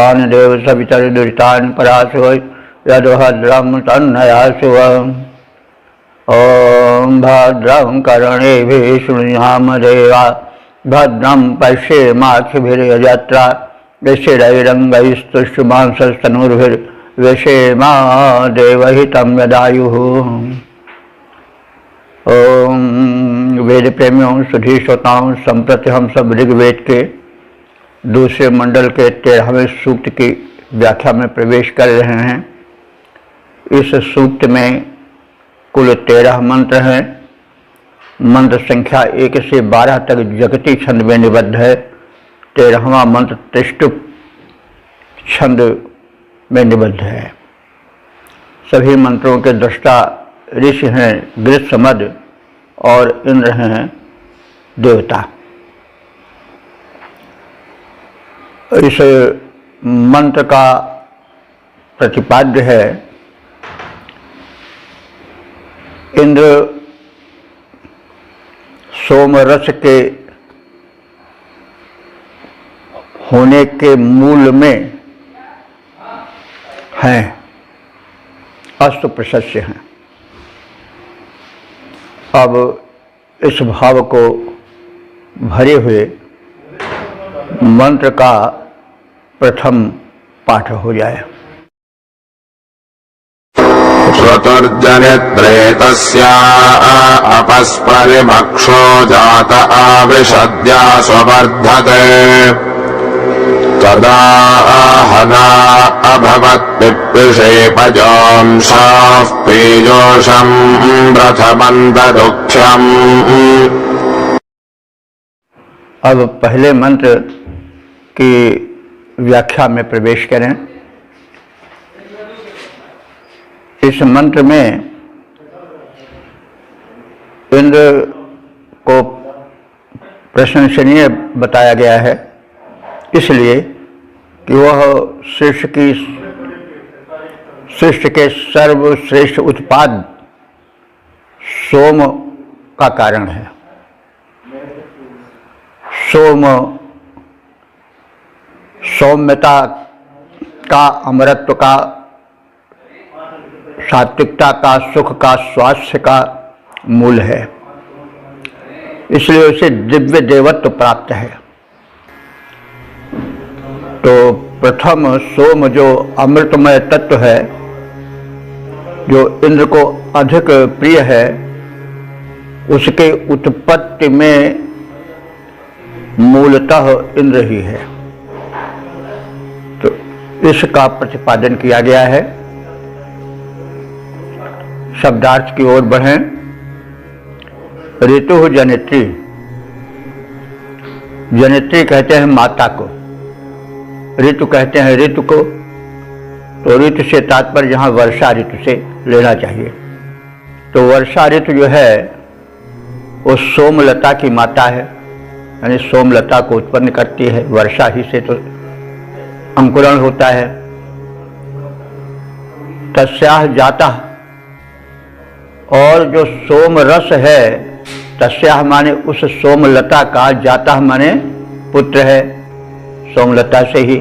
भूतानि देव सवितर्दुरितानि पराशो यद्भद्रं तन्नयासु। ॐ भद्रं कर्णेभिः शृणुयाम देवा भद्रं पश्येमाक्षभिर्यजत्रा स्थिरैरङ्गैस्तुष्टुमांसस्तनूर्भिर्व्यसेमा देवहितं यदायुः। ओम वेद प्रेमियों सुधी श्रोताओं, संप्रति हम सब ऋग्वेद के दूसरे मंडल के 13वें सूक्त की व्याख्या में प्रवेश कर रहे हैं। इस सूक्त में कुल 13 मंत्र हैं। मंत्र संख्या 1 से 12 तक जगती छंद में निबद्ध है। 13वां मंत्र त्रिष्टुप छंद में निबद्ध है। सभी मंत्रों के दृष्टा ऋषि हैं गृत्समद और इंद्र हैं देवता। इस मंत्र का प्रतिपाद्य है इंद्र सोमरस के होने के मूल में हैं, अस्तु प्रशस्य हैं। अब इस भाव को भरे हुए मंत्र का प्रथम पाठ हो जाए। श्रुतुर्जनित्रेतस्या अपस्परिमक्षो जात आविशद्या स्ववर्धते तदा हना अभवत्पिप्पिषेपजोंसाः पीजोषं प्रथमन्तरुक्षम्। अब पहले मंत्र की व्याख्या में प्रवेश करें। इस मंत्र में इंद्र को प्रशंसनीय बताया गया है, इसलिए कि वह सृष्टि के सर्वश्रेष्ठ उत्पाद सोम का कारण है। सोम सौम्यता का, अमरत्व का, सात्विकता का, सुख का, स्वास्थ्य का मूल है, इसलिए उसे दिव्य देवत्व प्राप्त है। तो प्रथम सोम जो अमृतमय तत्व है, जो इंद्र को अधिक प्रिय है, उसके उत्पत्ति में मूलतः इंद्र ही है। तो इसका प्रतिपादन किया गया है। शब्दार्थ की ओर बढ़ें। ऋतु जनित्री, जनित्री कहते हैं माता को, ऋतु कहते हैं ऋतु को। तो ऋतु से तात्पर्य यहाँ वर्षा ऋतु से लेना चाहिए। तो वर्षा ऋतु जो है वो सोमलता की माता है, यानी सोमलता को उत्पन्न करती है। वर्षा ही से तो अंकुरण होता है। तस्याह जाता, और जो सोम रस है, तस्याह माने उस सोमलता का, जाता माने पुत्र है। सोमलता से ही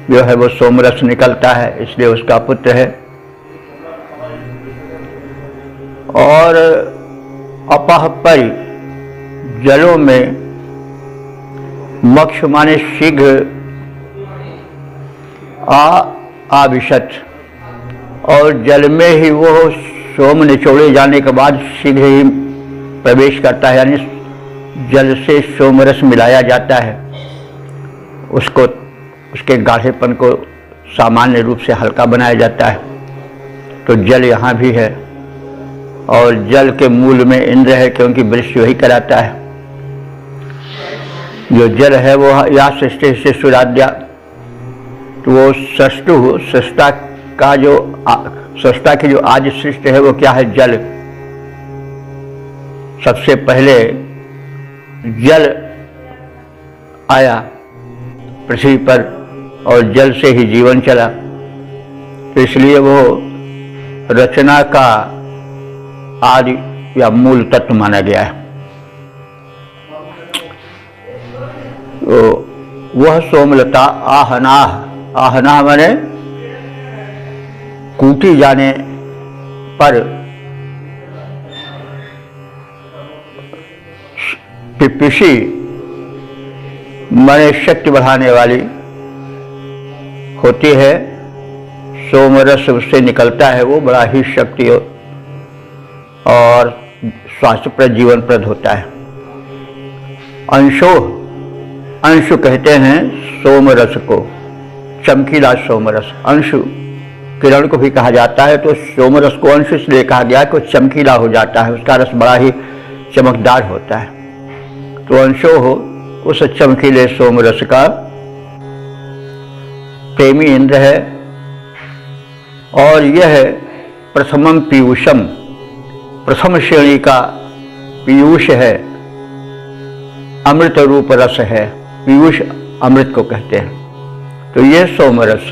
जो है वो सोमरस निकलता है, इसलिए उसका पुत्र है। और अपह परि, जलों में, मक्ष माने शीघ्र, आविशत, और जल में ही वो सोम निचोड़े जाने के बाद शीघ्र ही प्रवेश करता है, यानी जल से सोमरस मिलाया जाता है। उसको, उसके गाढ़ेपन को सामान्य रूप से हल्का बनाया जाता है। तो जल यहाँ भी है, और जल के मूल में इंद्र है, क्योंकि वृष्टि वही कराता है। जो जल है वो या सृष्टि से सुराद्या, तो वो सृष्टु, सृष्टा का जो, सृष्टा की जो आज सृष्टि है वो क्या है? जल। सबसे पहले जल आया पृथ्वी पर, और जल से ही जीवन चला। तो इसलिए वो रचना का आदि या मूल तत्व माना गया है। तो वह सोमलता आहनाह, आहनाह माने कूटी जाने पर पिपीसी माने शक्ति बढ़ाने वाली होती है। सोमरस उससे निकलता है, वो बड़ा ही शक्ति और स्वास्थ्यप्रद जीवनप्रद होता है। अंशो, अंशु कहते हैं सोमरस को, चमकीला सोमरस। अंशु किरण को भी कहा जाता है, तो सोमरस को अंशु इसलिए कहा गया कि वो चमकीला हो जाता है, उसका रस बड़ा ही चमकदार होता है। तो अंशो हो, उस चमकीले सोमरस का प्रेमी इंद्र है। और यह प्रथमम पीयूषम, प्रथम श्रेणी का पीयूष है, अमृत रूप रस है। पीयूष अमृत को कहते हैं। तो यह सोमरस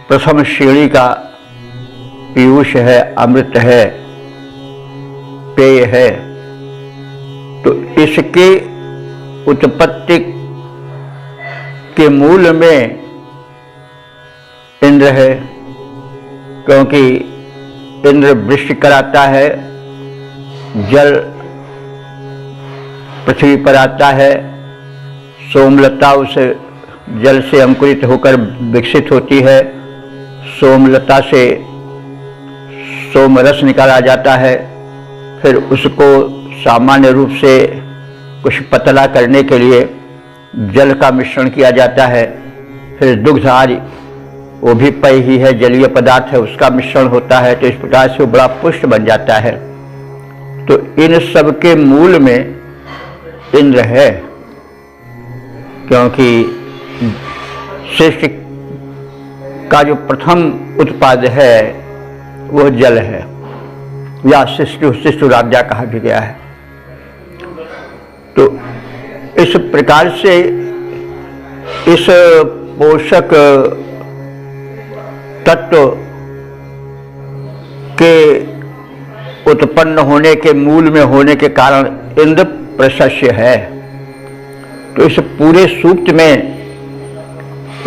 प्रथम श्रेणी का पीयूष है, अमृत है, पेय है। तो इसकी उत्पत्ति के मूल में इंद्र है, क्योंकि इंद्र वृष्टि कराता है, जल पृथ्वी पर आता है, सोमलता उस जल से अंकुरित होकर विकसित होती है, सोमलता से सोमरस निकाला जाता है, फिर उसको सामान्य रूप से कुछ पतला करने के लिए जल का मिश्रण किया जाता है, फिर दुग्ध आदि, वो भी पेय ही है, जलीय पदार्थ है, उसका मिश्रण होता है। तो इस प्रकार से वो बड़ा पुष्ट बन जाता है। तो इन सब के मूल में इंद्र है, क्योंकि सृष्टि का जो प्रथम उत्पाद है वो जल है, या शिष्टुराज्ञा कहा भी गया है। तो इस प्रकार से इस पोषक तत्व के उत्पन्न होने के मूल में होने के कारण इंद्र प्रशस्य है। तो इस पूरे सूक्त में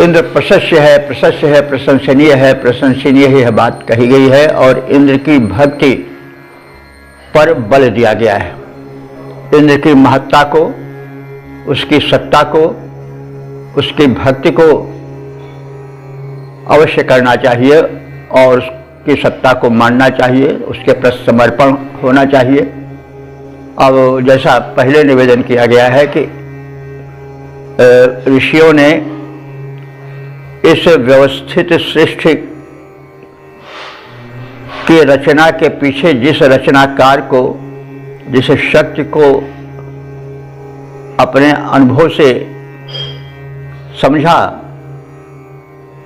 इंद्र प्रशस्य है, प्रशस्य है, प्रशंसनीय है, प्रशंसनीय ही बात कही गई है। और इंद्र की भक्ति पर बल दिया गया है। इंद्र की महत्ता को, उसकी सत्ता को, उसकी भक्ति को अवश्य करना चाहिए और उसकी सत्ता को मानना चाहिए, उसके प्रति समर्पण होना चाहिए। अब जैसा पहले निवेदन किया गया है कि ऋषियों ने इस व्यवस्थित सृष्टि की रचना के पीछे जिस रचनाकार को, जिस शक्ति को अपने अनुभव से समझा,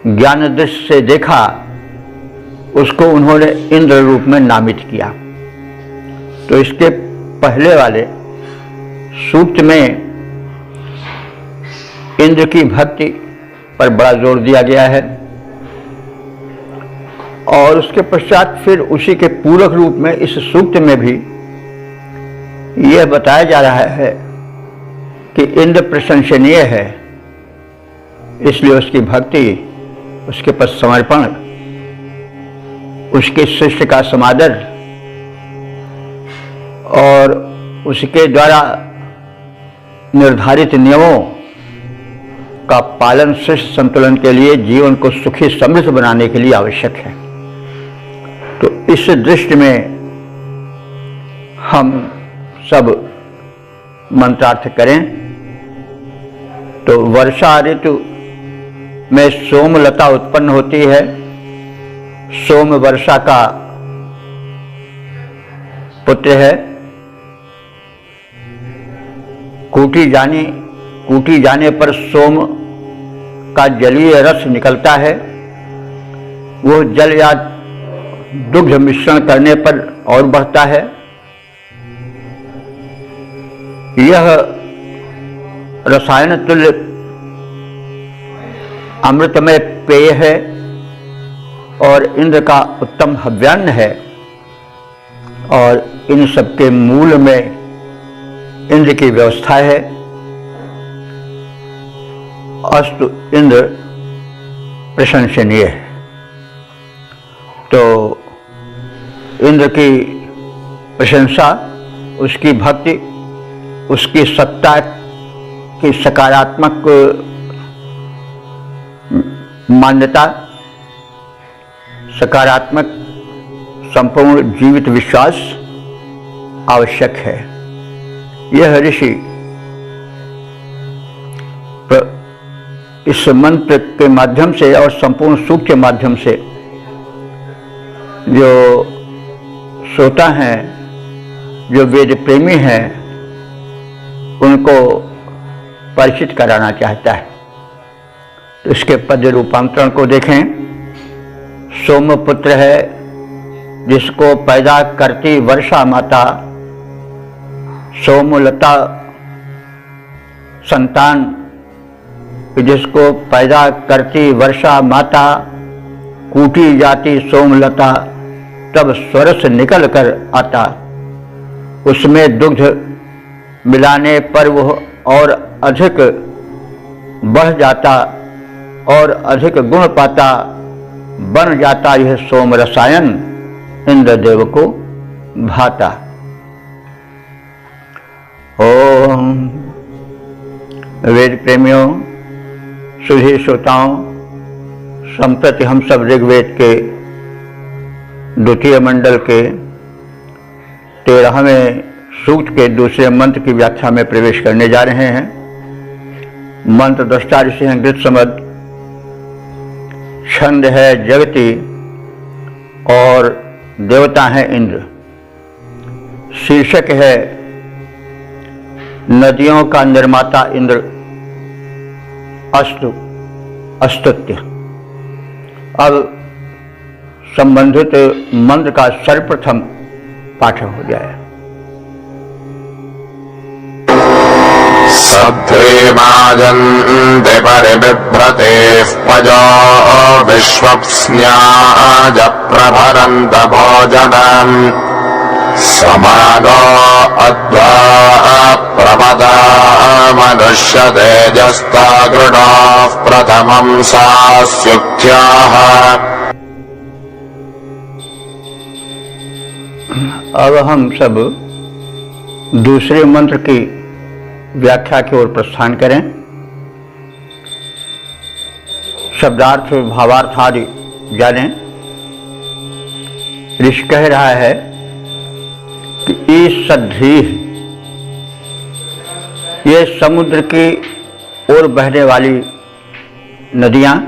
ज्ञान दृष्टि से देखा, उसको उन्होंने इंद्र रूप में नामित किया। तो इसके पहले वाले सूक्त में इंद्र की भक्ति पर बड़ा जोर दिया गया है, और उसके पश्चात फिर उसी के पूरक रूप में इस सूक्त में भी यह बताया जा रहा है कि इंद्र प्रशंसनीय है, इसलिए उसकी भक्ति, उसके प्रति समर्पण, उसके सृष्टि का समादर और उसके द्वारा निर्धारित नियमों का पालन सृष्टि संतुलन के लिए, जीवन को सुखी समृद्ध बनाने के लिए आवश्यक है। तो इस दृष्टि में हम सब मंत्रार्थ करें तो वर्षा ऋतु में सोमलता उत्पन्न होती है। सोम वर्षा का पुत्र है। कूटी जाने पर सोम का जलीय रस निकलता है। वो जल या दुग्ध मिश्रण करने पर और बढ़ता है। यह रसायन तुल्य अमृतमय पेय है और इंद्र का उत्तम हव्यान्न है। और इन सबके मूल में इंद्र की व्यवस्था है। अस्तु इंद्र प्रशंसनीय है। तो इंद्र की प्रशंसा, उसकी भक्ति, उसकी सत्ता की सकारात्मक मान्यता, सकारात्मक संपूर्ण जीवित विश्वास आवश्यक है। यह ऋषि इस मंत्र के माध्यम से और संपूर्ण सूक्त के माध्यम से जो श्रोता हैं, जो वेद प्रेमी हैं, उनको परिचित कराना चाहता है। तो इसके पद रूपांतरण को देखें। सोमपुत्र है जिसको पैदा करती वर्षा माता, सोमलता संतान जिसको पैदा करती वर्षा माता, कूटी जाती सोमलता, तब स्वरस निकल कर आता, उसमें दुग्ध मिलाने पर वह और अधिक बढ़ जाता और अधिक गुण पाता, बन जाता यह सोम रसायन, इंद्रदेव को भाता। ओम वेद प्रेमियों, सुधी श्रोताओं, संप्रति हम सब ऋग्वेद के द्वितीय मंडल के 13वें सूक्त के दूसरे मंत्र की व्याख्या में प्रवेश करने जा रहे हैं। मंत्र दृष्टा ऋषि हैं गृत्समद, छंद है जगति और देवता है इंद्र। शीर्षक है नदियों का निर्माता इंद्र, अस्तु अस्तुत्य। अब संबंधित मंत्र का सर्वप्रथम पाठ हो जाए। सध्रीमाजन्ते परिबिभ्रतेः पजो विश्वप्स्न्याज प्रभरन्त भोजनम् समागो अध्वा प्रपदा मनुष्यतेजस्तागृणाः प्रथमं सास्युक्त्याः। अब हम सब दूसरे मंत्र की व्याख्या की ओर प्रस्थान करें। शब्दार्थ भावार्थ आदि जानें। ऋषि कह रहा है कि ईसध्री, ये समुद्र की ओर बहने वाली नदियां,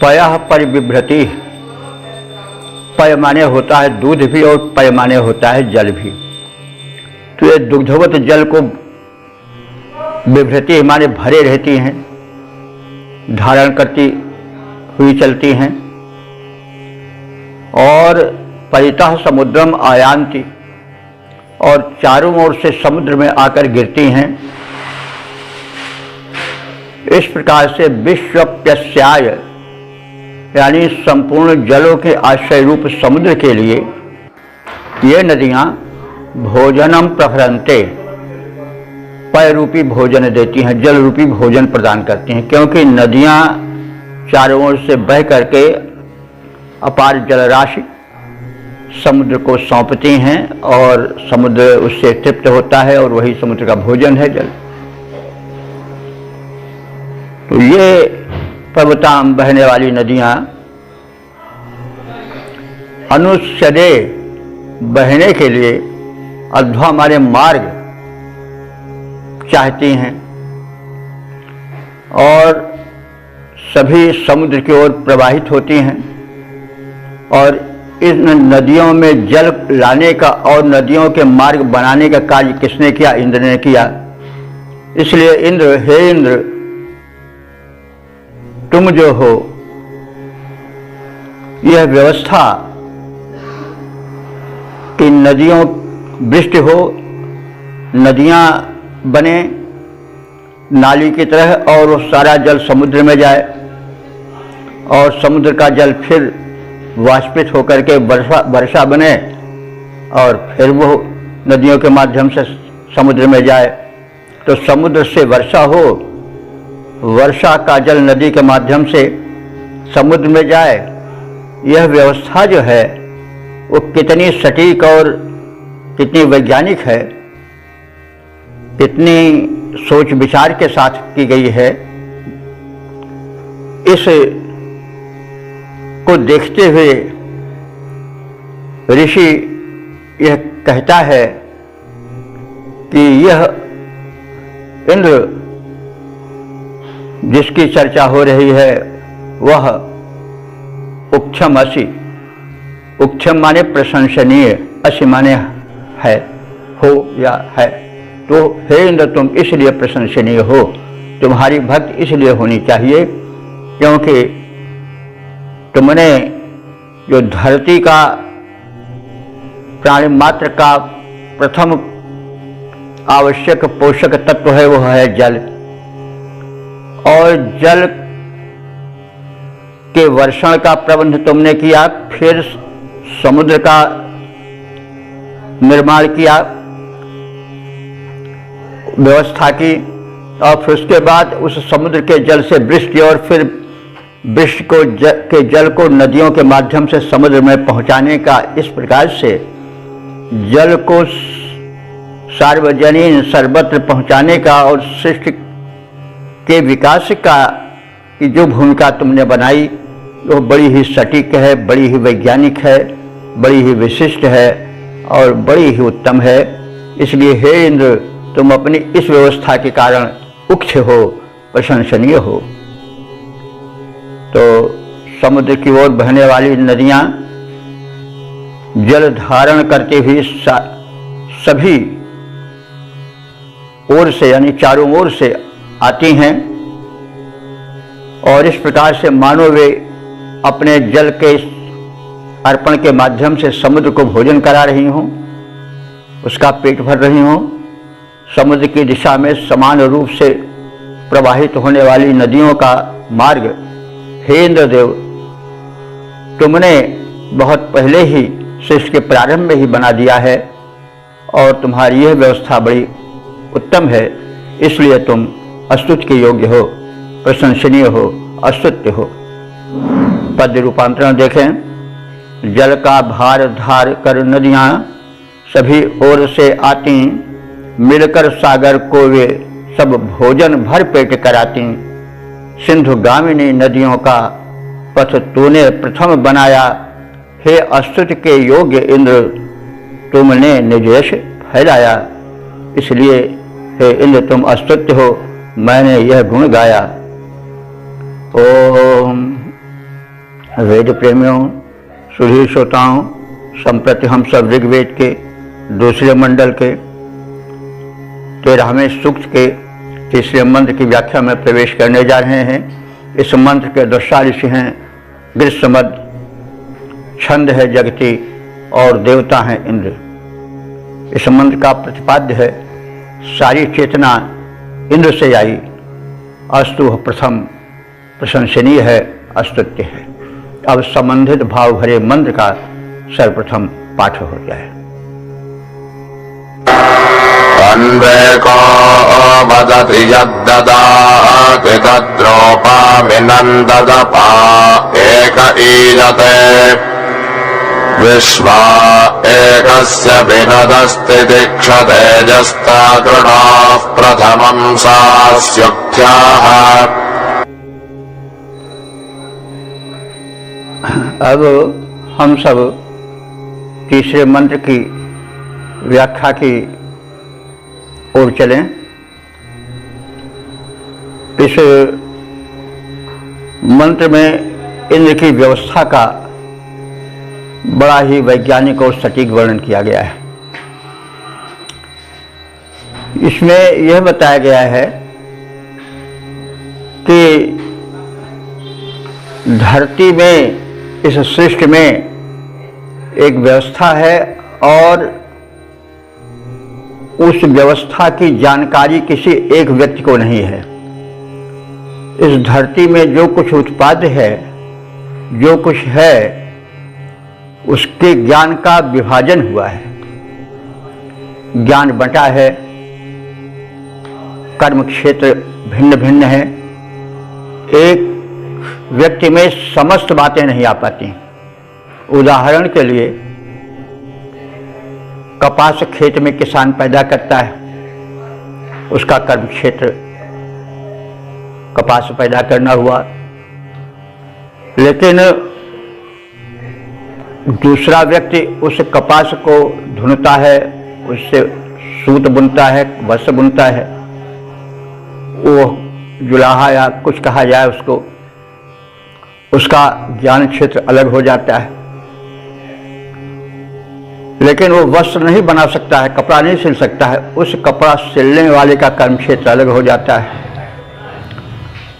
पयः परिबिभ्रति, पय माने होता है दूध भी और पय माने होता है जल भी। तो ये दुग्धवत जल को बिभ्रति माने भरे रहती हैं, धारण करती हुई चलती हैं। और परितः समुद्रम आयान्ति, और चारों ओर से समुद्र में आकर गिरती हैं। इस प्रकार से विश्वप्यस्याय, यानी संपूर्ण जलों के आश्रय रूप समुद्र के लिए ये नदियां भोजनम प्रभरन्ते, पय रूपी भोजन देती हैं, जल रूपी भोजन प्रदान करती हैं। क्योंकि नदियां चारों ओर से बह करके अपार जलराशि समुद्र को सौंपती हैं और समुद्र उससे तृप्त होता है और वही समुद्र का भोजन है जल। तो ये पर्वतां बहने वाली नदियां अनुष्यदे, बहने के लिए, अध्वा माने मार्ग चाहती हैं और सभी समुद्र की ओर प्रवाहित होती हैं। और इन नदियों में जल लाने का और नदियों के मार्ग बनाने का कार्य किसने किया? इंद्र ने किया। इसलिए इंद्र, हे इंद्र, तुम जो हो, यह व्यवस्था कि नदियों वृष्टि हो, नदियां बने नाली की तरह और वो सारा जल समुद्र में जाए और समुद्र का जल फिर वाष्पित होकर के वर्षा बने और फिर वो नदियों के माध्यम से समुद्र में जाए। तो समुद्र से वर्षा हो, वर्षा का जल नदी के माध्यम से समुद्र में जाए, यह व्यवस्था जो है वो कितनी सटीक और कितनी वैज्ञानिक है, कितनी सोच विचार के साथ की गई है, इस को देखते हुए ऋषि यह कहता है कि यह इंद्र जिसकी चर्चा हो रही है वह उक्षम असी, उक्षम माने प्रशंसनीय, असी माने है, हो या है। तो हे इंद्र तुम इसलिए प्रशंसनीय हो, तुम्हारी भक्ति इसलिए होनी चाहिए क्योंकि तुमने जो धरती का प्राणी मात्र का प्रथम आवश्यक पोषक तत्व है वह है जल, और जल के वर्षण का प्रबंध तुमने किया, फिर समुद्र का निर्माण किया, व्यवस्था की, और फिर उसके बाद उस समुद्र के जल से वृष्टि, और फिर वृष्टि को के जल को नदियों के माध्यम से समुद्र में पहुंचाने का, इस प्रकार से जल को सार्वजनीन सर्वत्र पहुंचाने का और सृष्टि के विकास का की जो भूमिका तुमने बनाई वो बड़ी ही सटीक है, बड़ी ही वैज्ञानिक है, बड़ी ही विशिष्ट है और बड़ी ही उत्तम है। इसलिए हे इंद्र तुम अपनी इस व्यवस्था के कारण उच्च हो, प्रशंसनीय हो। तो समुद्र की ओर बहने वाली नदियां जल धारण करते हुए सभी ओर से यानी चारों ओर से आती हैं, और इस प्रकार से मानो वे अपने जल के अर्पण के माध्यम से समुद्र को भोजन करा रही हों, उसका पेट भर रही हों। समुद्र की दिशा में समान रूप से प्रवाहित होने वाली नदियों का मार्ग हे इंद्रदेव तुमने बहुत पहले ही सृष्टि के प्रारंभ में ही बना दिया है, और तुम्हारी यह व्यवस्था बड़ी उत्तम है, इसलिए तुम स्तुति के योग्य हो, प्रशंसनीय हो, स्तुत्य हो। पद्य रूपांतरण देखें। जल का भार धार कर नदियां सभी ओर से आती, मिलकर सागर को वे सब भोजन भर पेट कराती। सिंधु गामिनी नदियों का पथ तूने प्रथम बनाया, हे स्तुति के योग्य इंद्र तुमने निज यश फैलाया। इसलिए हे इंद्र तुम स्तुत्य हो, मैंने यह गुण गाया। ओम वेद प्रेमियों, सुधीर श्रोताओं, संप्रति हम सब ऋग्वेद के दूसरे मंडल के 13वें सूक्त के तीसरे मंत्र की व्याख्या में प्रवेश करने जा रहे हैं। इस मंत्र के दृष्टा ऋषि हैं ग्रीष्मद, छंद है जगति और देवता हैं इंद्र। इस मंत्र का प्रतिपाद्य है सारी चेतना इंद्र से आई, अस्तु प्रथम, प्रशंसनीय है, स्तुत्य है। अब संबंधित भाव भरे मंत्र का सर्वप्रथम पाठ हो जाए। अन्वेको वदति यद्ददाति तद्रोपामिनन्ददपा एक ईजते विश्वा एकस्य विनदस्तितिक्षतेजस्ताकृणाः प्रथमं सास्युक्त्याः। अब हम सब तीसरे मंत्र की व्याख्या की ओर चलें। इस मंत्र में इंद्र की व्यवस्था का बड़ा ही वैज्ञानिक और सटीक वर्णन किया गया है। इसमें यह बताया गया है कि धरती में, इस सृष्टि में एक व्यवस्था है और उस व्यवस्था की जानकारी किसी एक व्यक्ति को नहीं है। इस धरती में जो कुछ उत्पाद्य है, जो कुछ है, उसके ज्ञान का विभाजन हुआ है, ज्ञान बंटा है। कर्म क्षेत्र भिन्न भिन्न हैं। एक व्यक्ति में समस्त बातें नहीं आ पाती। उदाहरण के लिए कपास खेत में किसान पैदा करता है, उसका कर्म क्षेत्र कपास पैदा करना हुआ। लेकिन दूसरा व्यक्ति उस कपास को धुनता है, उससे सूत बुनता है, वस्त्र बुनता है, वो जुलाहा या कुछ कहा जाए उसको, उसका ज्ञान क्षेत्र अलग हो जाता है। लेकिन वो वस्त्र नहीं बना सकता है, कपड़ा नहीं सिल सकता है, उस कपड़ा सिलने वाले का कर्म क्षेत्र अलग हो जाता है।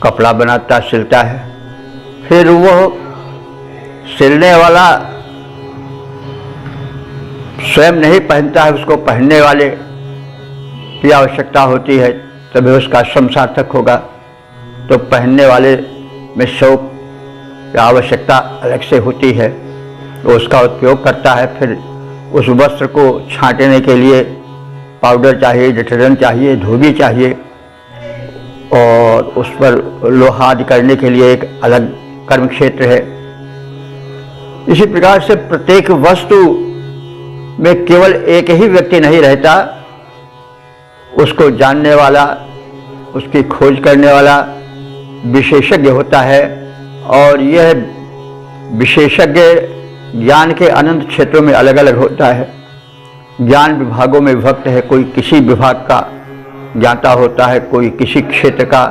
कपड़ा बनाता सिलता है, फिर वो सिलने वाला स्वयं नहीं पहनता है, उसको पहनने वाले की आवश्यकता होती है, तभी उसका श्रम सार्थक होगा। तो पहनने वाले में शौक या आवश्यकता अलग से होती है, वो उसका उपयोग करता है। फिर उस वस्त्र को छांटने के लिए पाउडर चाहिए, डिटर्जेंट चाहिए, धोबी चाहिए, और उस पर लोहा आदि करने के लिए एक अलग कर्म क्षेत्र है। इसी प्रकार से प्रत्येक वस्तु में केवल एक ही व्यक्ति नहीं रहता, उसको जानने वाला, उसकी खोज करने वाला विशेषज्ञ होता है। और यह विशेषज्ञ ज्ञान के अनंत क्षेत्रों में अलग अलग होता है। ज्ञान विभागों में विभक्त है, कोई किसी विभाग का ज्ञाता होता है, कोई किसी क्षेत्र का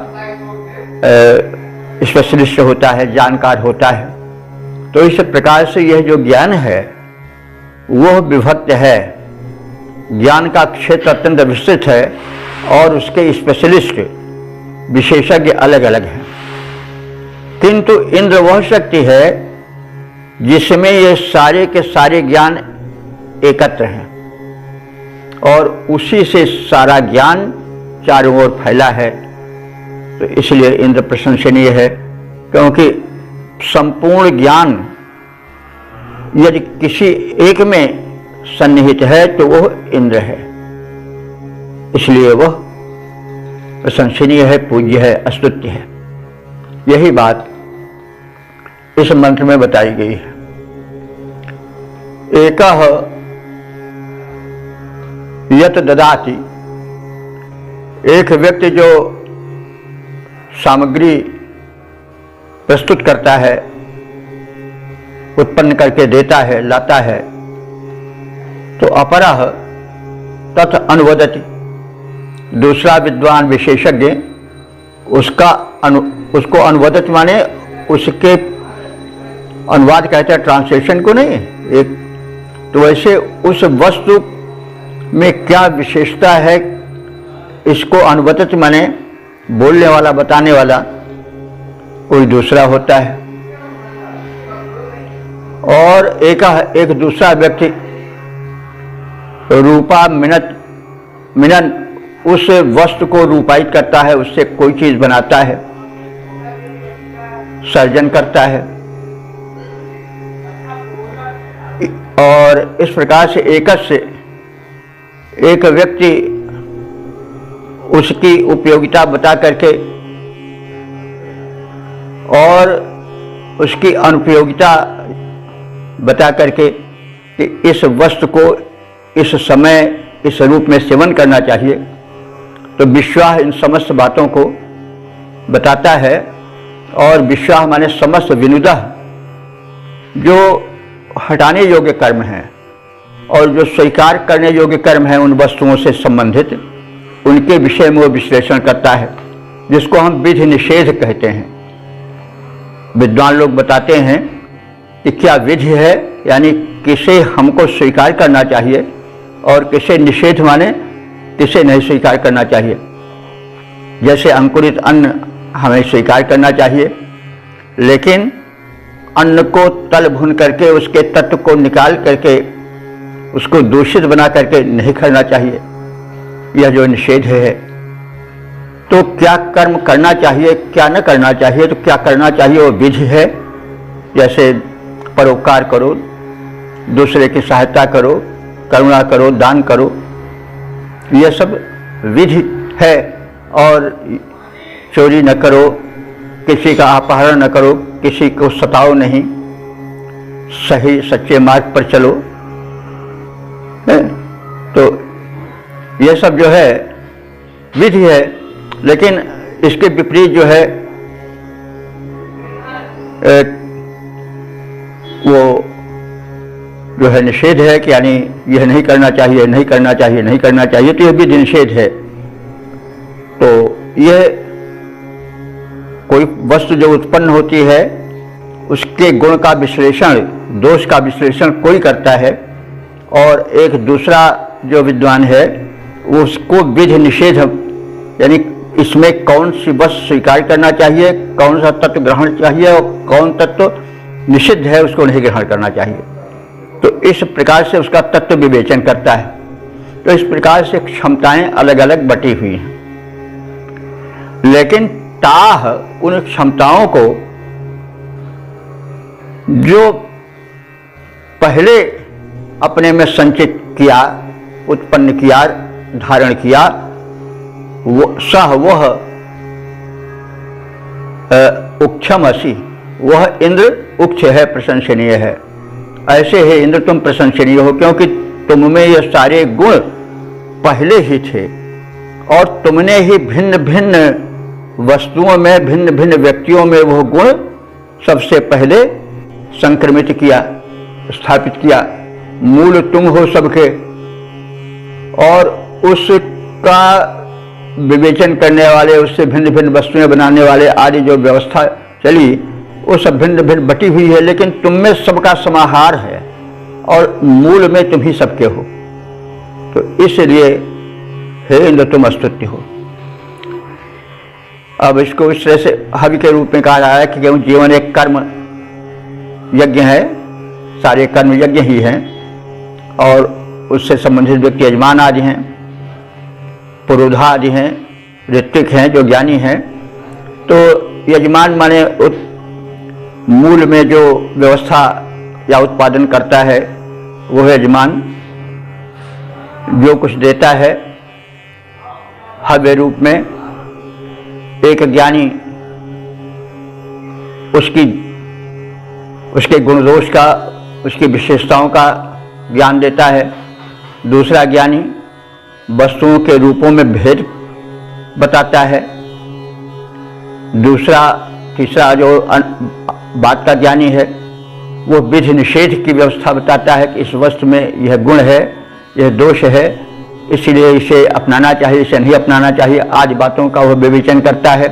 स्पेशलिस्ट होता है, जानकार होता है। तो इस प्रकार से यह जो ज्ञान है वह विभक्त है। ज्ञान का क्षेत्र अत्यंत विस्तृत है और उसके स्पेशलिस्ट विशेषज्ञ अलग अलग हैं। किंतु इंद्र वह शक्ति है जिसमें ये सारे के सारे ज्ञान एकत्र हैं और उसी से सारा ज्ञान चारों ओर फैला है। तो इसलिए इंद्र प्रशंसनीय है, क्योंकि संपूर्ण ज्ञान यदि किसी एक में सन्निहित है तो वह इंद्र है, इसलिए वह प्रशंसनीय है, पूज्य है, स्तुत्य है। यही बात इस मंत्र में बताई गई है। एकः यत ददाति, एक व्यक्ति जो सामग्री प्रस्तुत करता है, उत्पन्न करके देता है, लाता है, तो अपरः तत् अनुवदति, दूसरा विद्वान विशेषज्ञ उसको अनुवदत माने उसके अनुवाद कहते हैं, ट्रांसलेशन को नहीं एक। तो वैसे उस वस्तु में क्या विशेषता है, इसको अनुवदत माने बोलने वाला, बताने वाला कोई दूसरा होता है। और एक दूसरा व्यक्ति रूपा मिनन उस वस्तु को रूपायित करता है, उससे कोई चीज बनाता है, सर्जन करता है। और इस प्रकार से एक व्यक्ति उसकी उपयोगिता बता करके और उसकी अनुपयोगिता बता करके कि इस वस्तु को इस समय इस रूप में सेवन करना चाहिए, तो विश्वाह इन समस्त बातों को बताता है। और विश्वाह माने समस्त विनुदः, जो हटाने योग्य कर्म हैं और जो स्वीकार करने योग्य कर्म हैं उन वस्तुओं से संबंधित, उनके विषय में वो विश्लेषण करता है, जिसको हम विधि निषेध कहते हैं। विद्वान लोग बताते हैं कि क्या विधि है, यानी किसे हमको स्वीकार करना चाहिए और किसे निषेध माने किसे नहीं स्वीकार करना चाहिए। जैसे अंकुरित अन्न हमें स्वीकार करना चाहिए, लेकिन अन्न को तल भून करके उसके तत्व को निकाल करके उसको दूषित बना करके नहीं खाना चाहिए, यह जो निषेध है। तो क्या कर्म करना चाहिए, क्या न करना चाहिए, तो क्या करना चाहिए वो विधि है। जैसे परोपकार करो, दूसरे की सहायता करो, करुणा करो, दान करो, यह सब विधि है और चोरी न करो, किसी का अपहरण न करो, किसी को सताओ नहीं, सही सच्चे मार्ग पर चलो। तो यह सब जो है विधि है, लेकिन इसके विपरीत जो है वो जो है निषेध है कि यानी यह नहीं करना चाहिए, नहीं करना चाहिए, नहीं करना चाहिए, तो यह भी निषेध है। तो यह कोई वस्तु जो उत्पन्न होती है उसके गुण का विश्लेषण, दोष का विश्लेषण कोई करता है, और एक दूसरा जो विद्वान है उसको विधि निषेध, यानी इसमें कौन सी वस्तु स्वीकार करना चाहिए, कौन सा तत्व ग्रहण चाहिए और कौन तत्व निषिद्ध है उसको नहीं ग्रहण करना चाहिए। तो इस प्रकार से उसका तत्व विवेचन करता है। तो इस प्रकार से क्षमताएं अलग अलग बटी हुई हैं, लेकिन ताह उन क्षमताओं को जो पहले अपने में संचित किया, उत्पन्न किया, धारण किया, वह उक्षमसि, वह इंद्र उक्ष है, प्रशंसनीय है। ऐसे है इंद्र तुम प्रशंसनीय हो, क्योंकि तुम में ये सारे गुण पहले ही थे और तुमने ही भिन्न भिन्न वस्तुओं में, भिन्न भिन्न व्यक्तियों में वह गुण सबसे पहले संक्रमित किया, स्थापित किया। मूल तुम हो सबके, और उसका विवेचन करने वाले, उससे भिन्न भिन्न वस्तुएं बनाने वाले आदि जो व्यवस्था चली वो सब भिन्न भिन्न बटी हुई है, लेकिन तुम में सबका समाहार है और मूल में तुम ही सबके हो। तो इसलिए हे इंद्र तुम अस्तुत्य हो। अब इसको इस तरह से हवि के रूप में कहा जा रहा है कि क्योंकि जीवन एक कर्म यज्ञ है, सारे कर्म यज्ञ ही हैं, और उससे संबंधित व्यक्ति यजमान आदि हैं, पुरोधा आदि हैं, ऋत्विक हैं जो ज्ञानी हैं। तो यजमान माने मूल में जो व्यवस्था या उत्पादन करता है वो यजमान, जो कुछ देता है हव्य रूप में। एक ज्ञानी उसके गुण दोष का, उसकी विशेषताओं का ज्ञान देता है। दूसरा ज्ञानी वस्तुओं के रूपों में भेद बताता है। तीसरा जो बात का ज्ञानी है वो विधि निषेध की व्यवस्था बताता है कि इस वस्तु में यह गुण है, यह दोष है, इसलिए इसे अपनाना चाहिए, इसे नहीं अपनाना चाहिए, आदि बातों का वह विवेचन करता है।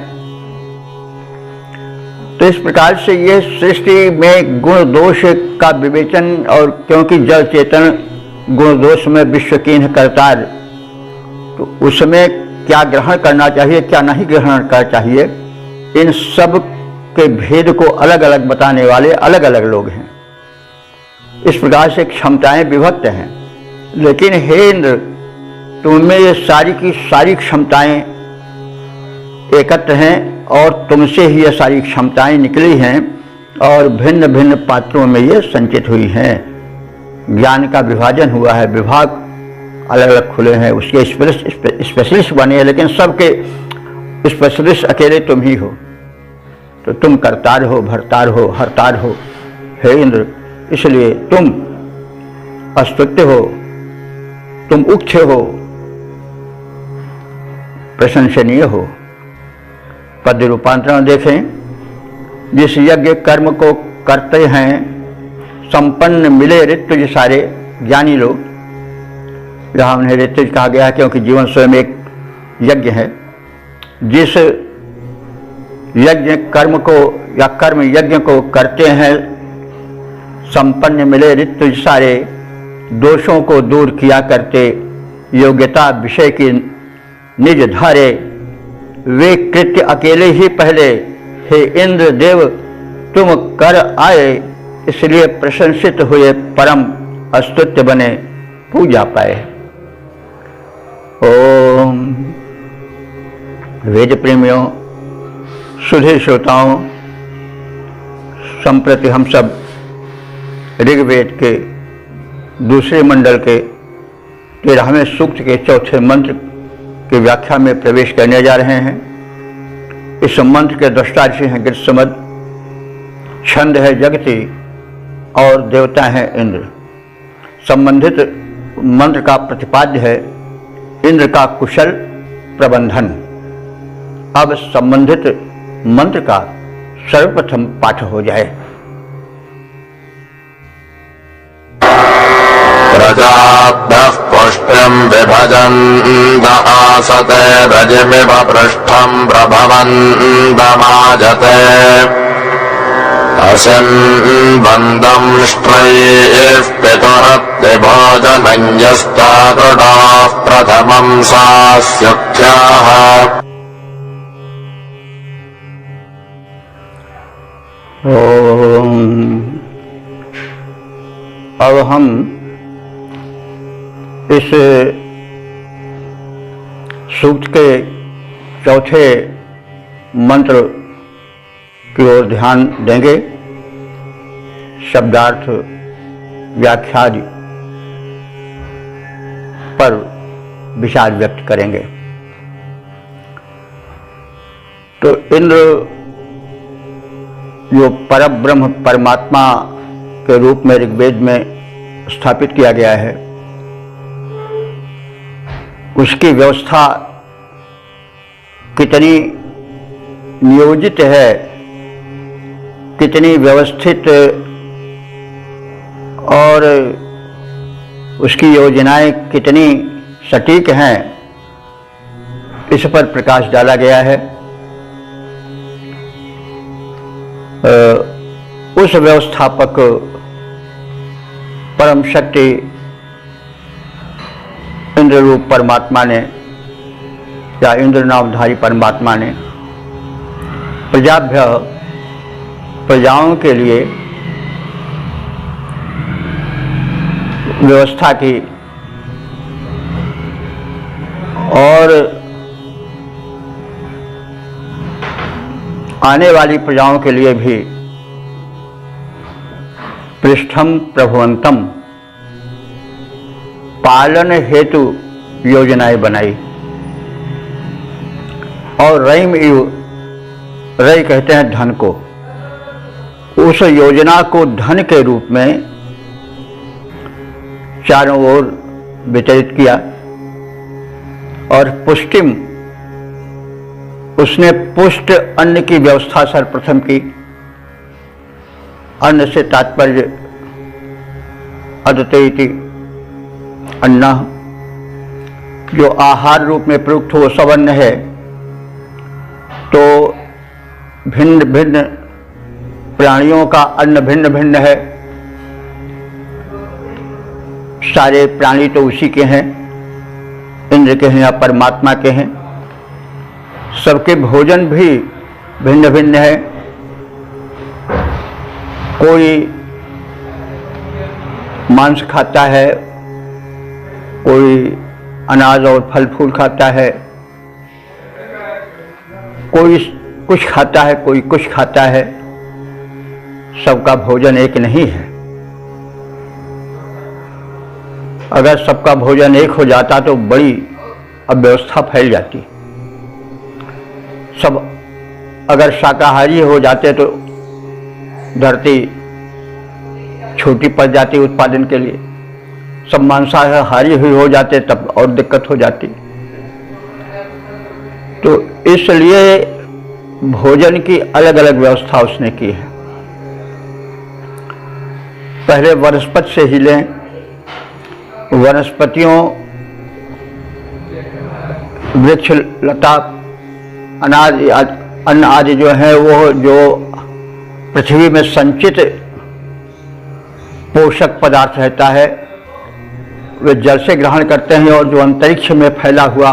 तो इस प्रकार से यह सृष्टि में गुण दोष का विवेचन, और क्योंकि जड़ चेतन गुण दोष में विश्वकीन करतार, तो उसमें क्या ग्रहण करना चाहिए, क्या नहीं ग्रहण करना चाहिए, इन सब के भेद को अलग अलग बताने वाले अलग अलग लोग हैं। इस प्रकार से क्षमताएं विभक्त हैं, लेकिन हे इंद्र तुममें ये सारी की सारी क्षमताएं एकत्र हैं और तुमसे ही ये सारी क्षमताएं निकली हैं और भिन्न भिन्न पात्रों में ये संचित हुई हैं। ज्ञान का विभाजन हुआ है, विभाग अलग अलग खुले हैं, उसके स्पेशलिस्ट बने हैं, लेकिन सबके स्पेशलिस्ट अकेले तुम ही हो। तो तुम करतार हो, भरतार हो, हरतार हो हे इंद्र, इसलिए तुम अस्तुत्य हो, तुम उच्च हो, प्रशंसनीय हो। पद रूपांतरण देखें, जिस यज्ञ कर्म को करते हैं संपन्न मिले ऋत्विज सारे ज्ञानी लोग, जहाँ उन्हें ऋत्विज कहा गया है क्योंकि जीवन स्वयं एक यज्ञ है। जिस यज्ञ कर्म को या कर्म यज्ञ को करते हैं संपन्न मिले ऋत्विज सारे, दोषों को दूर किया करते, योग्यता विषय की निज धारे, वे कृत्य अकेले ही पहले हे इंद्र देव तुम कर आए, इसलिए प्रशंसित हुए, परम अस्तुत्य बने, पूजा पाए। ओम वेद प्रेमियों, सुधीर श्रोताओं, संप्रति हम सब ऋग्वेद के दूसरे मंडल के 13वें सूक्त के चौथे मंत्र की व्याख्या में प्रवेश करने जा रहे हैं। इस मंत्र के दृष्टा ऋषि हैं गिरिसमद, छंद है जगति और देवता हैं इंद्र। संबंधित मंत्र का प्रतिपाद्य है इंद्र का कुशल प्रबंधन। अब संबंधित मंत्र का सर्वप्रथम पाठ हो जाए। प्रजाभ्यः पुष्टिं विभजन्त आसते रजमिव पृष्ठं प्रभवन्तमाजते अस्यन्वन्दं श्रयेः पितरत्तिभोजनं यस्तादृढाः प्रथमं सास्युक्त्याः। अब हम इस सूक्त के चौथे मंत्र की ओर ध्यान देंगे। शब्दार्थ व्याख्या पर विचार व्यक्त करेंगे। तो इंद्र जो परब्रह्म परमात्मा के रूप में ऋग्वेद में स्थापित किया गया है, उसकी व्यवस्था कितनी नियोजित है, कितनी व्यवस्थित और उसकी योजनाएं कितनी सटीक हैं, इस पर प्रकाश डाला गया है। उस व्यवस्थापक परम शक्ति इंद्र रूप परमात्मा ने या इंद्र नामधारी परमात्मा ने प्रजाओं के लिए व्यवस्था की और आने वाली प्रजाओं के लिए भी पृष्ठम प्रभवंतम पालन हेतु योजनाएं बनाई। और रई कहते हैं धन को, उस योजना को धन के रूप में चारों ओर वितरित किया। और पुष्टिम, उसने पुष्ट अन्न की व्यवस्था सर्वप्रथम की। अन्न से तात्पर्य अदते इति अन्न, जो आहार रूप में प्रयुक्त हो सब अन्न है। तो भिन्न भिन्न प्राणियों का अन्न भिन्न भिन्न है। सारे प्राणी तो उसी के हैं, इंद्र के हैं या परमात्मा के हैं। सबके भोजन भी भिन्न भिन्न है। कोई मांस खाता है, कोई अनाज और फल फूल खाता है, कोई कुछ खाता है, कोई कुछ खाता है। सबका भोजन एक नहीं है। अगर सबका भोजन एक हो जाता तो बड़ी अव्यवस्था फैल जाती। सब अगर शाकाहारी हो जाते तो धरती छोटी पड़ जाती उत्पादन के लिए। सब मांसाहारी हुई हो जाते तब और दिक्कत हो जाती। तो इसलिए भोजन की अलग अलग व्यवस्था उसने की है। पहले वनस्पति से ही लें। वनस्पतियों, वृक्ष, लता, अनाज, अन्न आदि जो है वो जो पृथ्वी में संचित पोषक पदार्थ रहता है वे जल से ग्रहण करते हैं। और जो अंतरिक्ष में फैला हुआ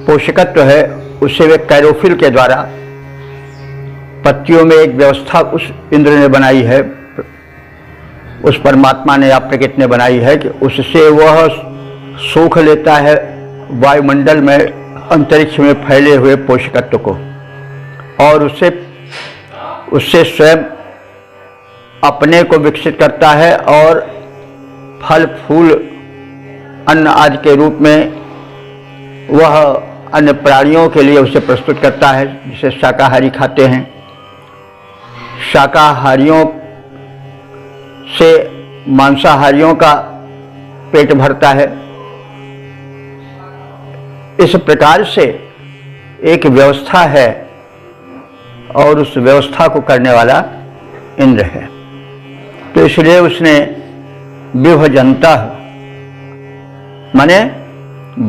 पोषकत्व है उससे वे कैरोफिल के द्वारा पत्तियों में एक व्यवस्था उस इंद्र ने बनाई है, उस परमात्मा ने या प्रकृति ने बनाई है कि उससे वह सोख लेता है वायुमंडल में अंतरिक्ष में फैले हुए पोषकत्व को और उससे स्वयं अपने को विकसित करता है और फल फूल अन्न आदि के रूप में वह अन्य प्राणियों के लिए उसे प्रस्तुत करता है, जिसे शाकाहारी खाते हैं। शाकाहारियों से मांसाहारियों का पेट भरता है। इस प्रकार से एक व्यवस्था है और उस व्यवस्था को करने वाला इंद्र है। तो इसलिए उसने विभजनतः माने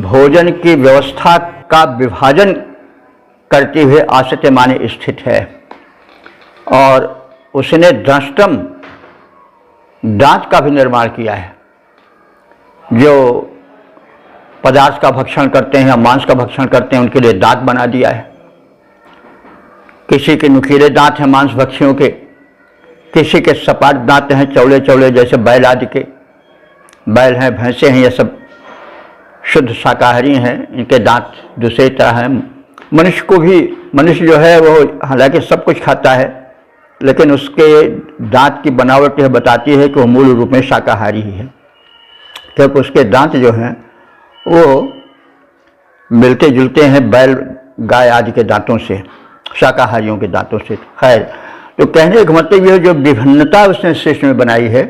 भोजन की व्यवस्था का विभाजन करते हुए आसते माने स्थित है। और उसने दंष्टम दांत का भी निर्माण किया है। जो पदार्थ का भक्षण करते हैं या मांस का भक्षण करते हैं उनके लिए दांत बना दिया है। किसी के नुकीले दांत हैं मांस भक्षियों के, किसी के सपाट दांत हैं चौड़े चौड़े, जैसे बैल आदि के। बैल हैं, भैंसे हैं, ये सब शुद्ध शाकाहारी हैं, इनके दांत दूसरी तरह हैं। मनुष्य को भी, मनुष्य जो है वो हालांकि सब कुछ खाता है, लेकिन उसके दांत की बनावट यह बताती है कि वो मूल रूप में शाकाहारी ही है, क्योंकि उसके दांत जो हैं वो मिलते जुलते हैं बैल गाय आदि के दांतों से, शाकाहारियों के दांतों से। खैर, तो कहने का मतलब ये जो विभिन्नता उसने सृष्टि में बनाई है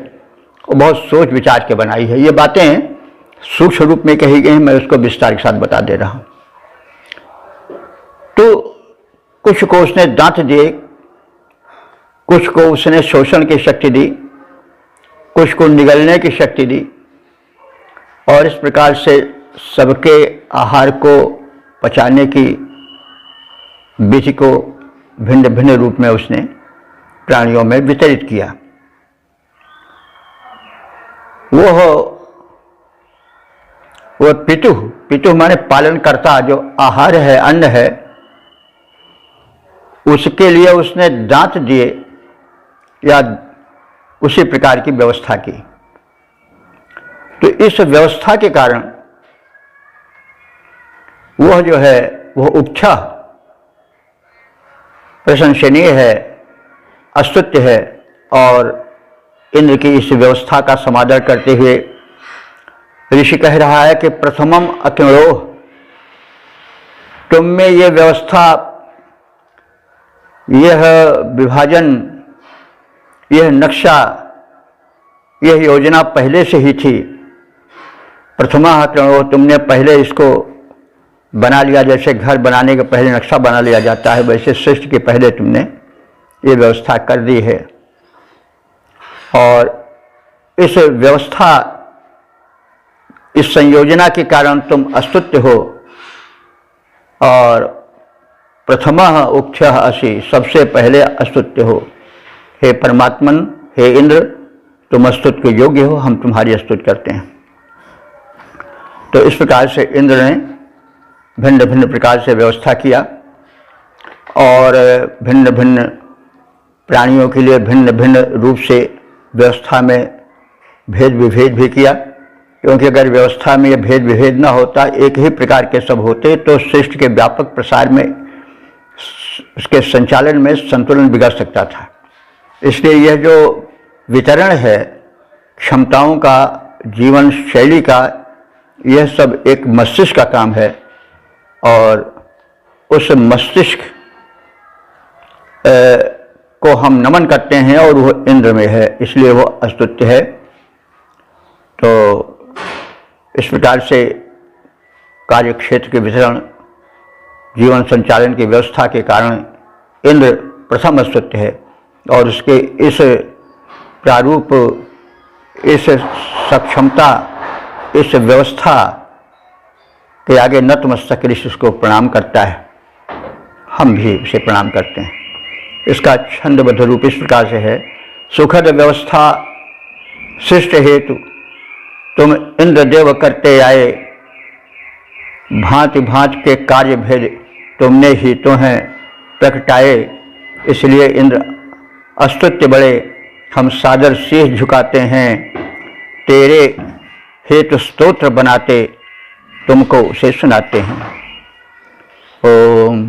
वो बहुत सोच विचार के बनाई है। ये बातें सूक्ष्म रूप में कही गई, मैं उसको विस्तार के साथ बता दे रहा हूँ। तो कुछ को उसने दांत दिए, कुछ को उसने शोषण की शक्ति दी, कुछ को निगलने की शक्ति दी, और इस प्रकार से सबके आहार को पचाने की विधि को भिन्न भिन्न रूप में उसने प्राणियों में वितरित किया। वो पितु माने पालन करता, जो आहार है, अन्न है, उसके लिए उसने दांत दिए या उसी प्रकार की व्यवस्था की। तो इस व्यवस्था के कारण वह जो है वह उपचा प्रशंसनीय है, अस्तुत्य है। और इंद्र की इस व्यवस्था का समादर करते हुए ऋषि कह रहा है कि प्रथमम अकिणोह, तुम में ये व्यवस्था, यह विभाजन, यह नक्शा, यह योजना पहले से ही थी। प्रथमा अकिणोह, तुमने पहले इसको बना लिया। जैसे घर बनाने के पहले नक्शा बना लिया जाता है, वैसे सृष्टि के पहले तुमने ये व्यवस्था कर दी है। और इस व्यवस्था, इस संयोजना के कारण तुम अस्तुत्य हो। और प्रथमः उक्थ्यः असि, सबसे पहले अस्तुत्य हो। हे परमात्मन, हे इंद्र, तुम अस्तुत्य के योग्य हो, हम तुम्हारी स्तुति करते हैं। तो इस प्रकार से इंद्र ने भिन्न भिन्न प्रकार से व्यवस्था किया और भिन्न भिन्न प्राणियों के लिए भिन्न भिन्न रूप से व्यवस्था में भेद विभेद भी किया। क्योंकि अगर व्यवस्था में यह भेद विभेद न होता, एक ही प्रकार के सब होते, तो सृष्टि के व्यापक प्रसार में, उसके संचालन में संतुलन बिगड़ सकता था। इसलिए यह जो वितरण है क्षमताओं का, जीवन शैली का, यह सब एक मस्तिष्क का काम है। और उस मस्तिष्क को हम नमन करते हैं और वह इंद्र में है, इसलिए वह अस्तुत्य है। तो इस प्रकार से कार्य क्षेत्र के वितरण, जीवन संचालन की व्यवस्था के कारण इंद्र प्रथम अस्तुत्य है। और उसके इस प्रारूप, इस सक्षमता, इस व्यवस्था के आगे नतमस्तक ऋषि उसको प्रणाम करता है। हम भी उसे प्रणाम करते हैं। इसका छंदबद्ध रूप इस प्रकार से है। सुखद व्यवस्था शिष्ट हेतु तुम इंद्रदेव करते आए, भांति भांति के कार्य भेद तुमने ही तो हैं प्रकटाए। इसलिए इंद्र अस्तुत्य बड़े, हम सादर शीश झुकाते हैं, तेरे हेतु स्तोत्र बनाते, तुमको उसे सुनाते हैं। ओम।